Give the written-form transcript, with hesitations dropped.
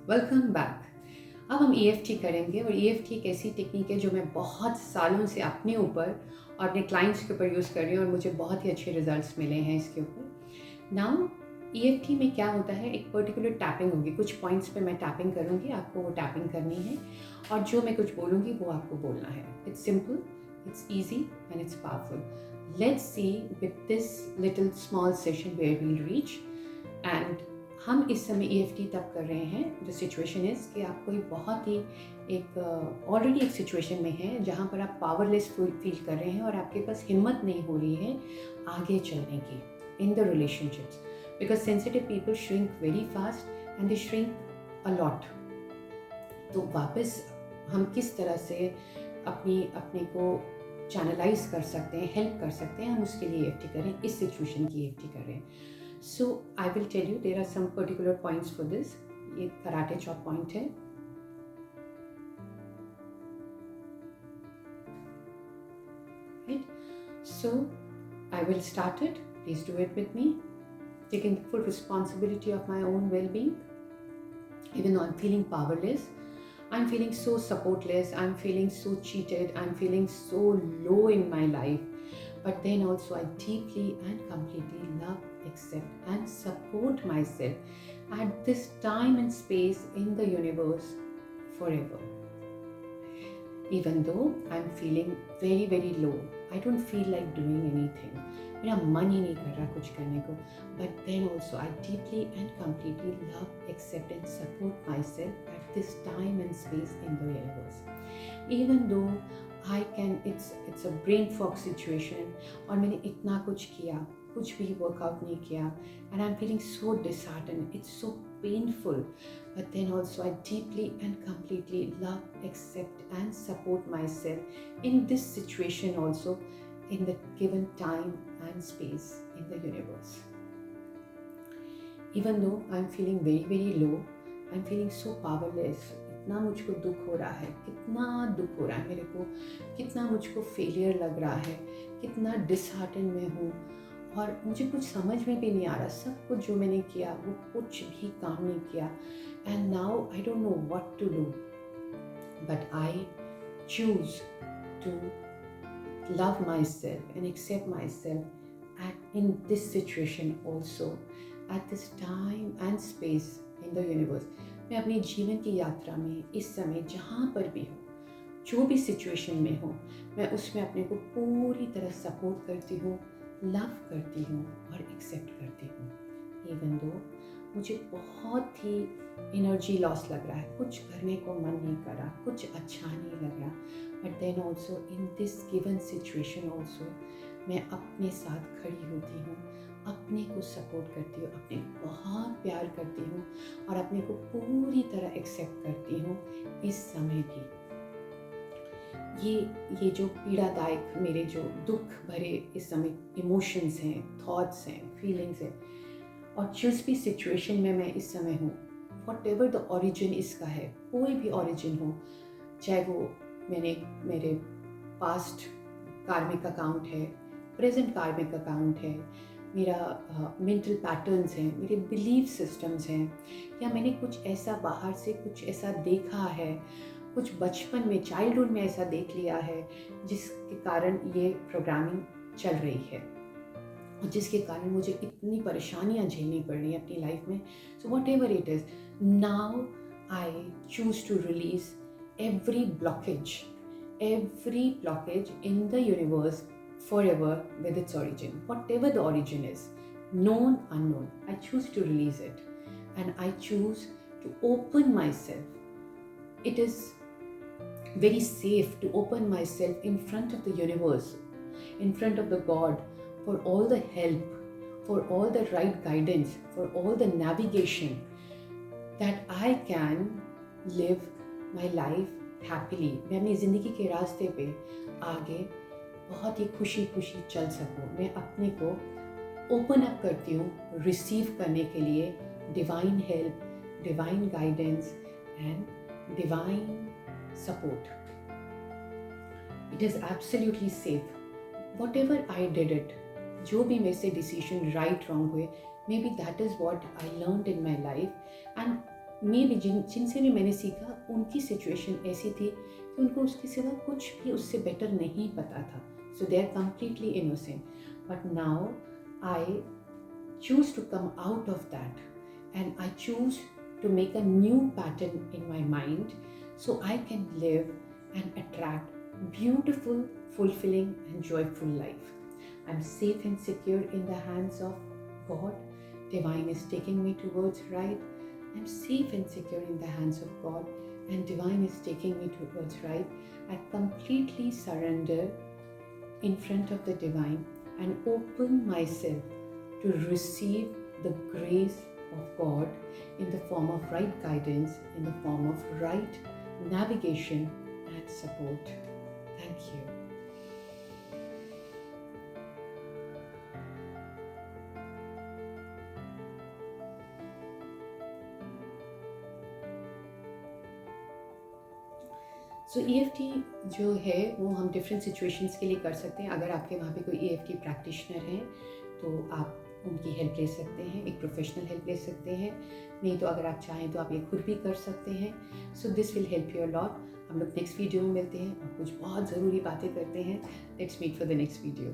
Welcome back. अब हम EFT करेंगे और EFT एक ऐसी टेक्निक है जो मैं बहुत सालों से अपने ऊपर और अपने क्लाइंट्स के ऊपर यूज़ कर रही हूँ और मुझे बहुत ही अच्छे रिजल्ट्स मिले हैं इसके ऊपर। नाउ EFT में क्या होता है, एक पर्टिकुलर टैपिंग होगी, कुछ पॉइंट्स पे मैं टैपिंग करूँगी, आपको वो टैपिंग करनी है और जो मैं कुछ बोलूँगी वो आपको बोलना है। It's simple, it's easy and it's powerful. Let's see with this little small session where we'll reach. And हम इस समय EFT तब कर रहे हैं, द सिचुएशन इज़ कि आप कोई बहुत ही एक ऑलरेडी एक सिचुएशन में है जहाँ पर आप पावरलेस फील कर रहे हैं और आपके पास हिम्मत नहीं हो रही है आगे चलने की in the relationships, because sensitive people shrink very fast and they shrink a lot. तो वापस हम किस तरह से अपने को चैनलाइज कर सकते हैं, हेल्प कर सकते हैं, हम उसके लिए EFT करें, इस सिचुएशन की EFT करें। So I will tell you there are some particular points for this. ये कराटे चॉप पॉइंट है। Right? So I will start it. Please do it with me. Taking full responsibility of my own well-being. Even though I'm feeling powerless, I'm feeling so supportless, I'm feeling so cheated, I'm feeling so low in my life. But then also I deeply and completely love, accept and support myself at this time and space in the universe forever. Even though I'm feeling very very low, I don't feel like doing anything, मेरा मन ही नहीं कर रहा कुछ करने को, but then also I deeply and completely love, accept and support myself at this time and space in the universe. Even though I can, it's a brain fog situation और मैंने इतना कुछ किया, कुछ भी वर्कआउट नहीं किया, and I'm feeling so disheartened, it's so painful, but then also I deeply and completely love, accept and support myself in this situation also, in the given time and space in the universe. Even though I'm feeling very very low, I'm feeling so powerless, कितना मुझको दुख हो रहा है, कितना दुख हो रहा है मेरे को, कितना मुझको फेलियर लग रहा है, कितना डिसहार्टन में हूँ और मुझे कुछ समझ में भी नहीं आ रहा, सब कुछ जो मैंने किया वो कुछ भी काम नहीं किया, and now I don't know what to do, but I choose to love myself and accept myself in this situation also, at this time and space in the universe. मैं अपने जीवन की यात्रा में इस समय जहाँ पर भी हूँ, जो भी सिचुएशन में हूँ, मैं उसमें अपने को पूरी तरह सपोर्ट करती हूँ, लव करती हूँ और एक्सेप्ट करती हूँ। इवन दो मुझे बहुत ही एनर्जी लॉस लग रहा है, कुछ करने को मन नहीं कर रहा, कुछ अच्छा नहीं लग रहा, but then also in this given situation also मैं अपने साथ खड़ी होती हूँ, अपने को सपोर्ट करती हूँ, अपने को बहुत प्यार करती हूँ और अपने को पूरी तरह एक्सेप्ट करती हूँ इस समय भी। ये जो पीड़ादायक, मेरे जो दुख भरे इस समय इमोशंस हैं, थॉट्स हैं, फीलिंग्स हैं, और जिस भी सिचुएशन में मैं इस समय हूँ, वॉट एवर द ऑरिजिन इसका है, कोई भी ऑरिजिन हो, चाहे वो मेरे पास्ट कार्मिक अकाउंट है, प्रेजेंट कार्मिक अकाउंट है, मेरा मेंटल पैटर्न्स हैं, मेरे बिलीफ सिस्टम्स हैं, या मैंने कुछ ऐसा बाहर से कुछ ऐसा देखा है, कुछ बचपन में चाइल्डहुड में ऐसा देख लिया है जिसके कारण ये प्रोग्रामिंग चल रही है और जिसके कारण मुझे इतनी परेशानियां झेलनी पड़ रही हैं अपनी लाइफ में। So whatever it is, now I choose to release every blockage in the universe forever with its origin, whatever the origin is, known, unknown, I choose to release it and I choose to open myself. It is very safe to open myself in front of the universe, in front of the God, for all the help, for all the right guidance, for all the navigation, that I can live my life happily, मैं अपनी ज़िंदगी के रास्ते पे आगे बहुत ही खुशी खुशी चल सकूँ। मैं अपने को ओपन अप करती हूँ रिसीव करने के लिए divine help, divine guidance and divine support. It is absolutely safe, what ever I did it, जो भी मेरे से डिसीजन राइट रॉन्ग हुए, may be that is what I learned in my life, and मे भी जिनसे भी मैंने सीखा उनकी सिचुएशन ऐसी थी कि उनको उसके सिवा कुछ भी उससे बेटर नहीं पता था. So they are completely innocent. But now I choose to come out of that, and I choose to make a new pattern in my mind so I can live and attract beautiful, fulfilling, and joyful life. I'm safe and secure in the hands of God. Divine is taking me towards right. I'm safe and secure in the hands of God, and Divine is taking me towards right. I completely surrender in front of the Divine and open myself to receive the grace of God in the form of right guidance, in the form of right navigation and support. Thank you. So EFT जो है वो हम different situations के लिए कर सकते हैं. अगर आपके वहाँ पे कोई EFT प्रैक्टिशनर है तो आप उनकी हेल्प ले सकते हैं, एक प्रोफेशनल हेल्प ले सकते हैं. नहीं तो अगर आप चाहें तो आप ये खुद भी कर सकते हैं. So this will help you a lot. हम लोग नेक्स्ट वीडियो में मिलते हैं और कुछ बहुत ज़रूरी बातें करते हैं. Let's meet for the next video.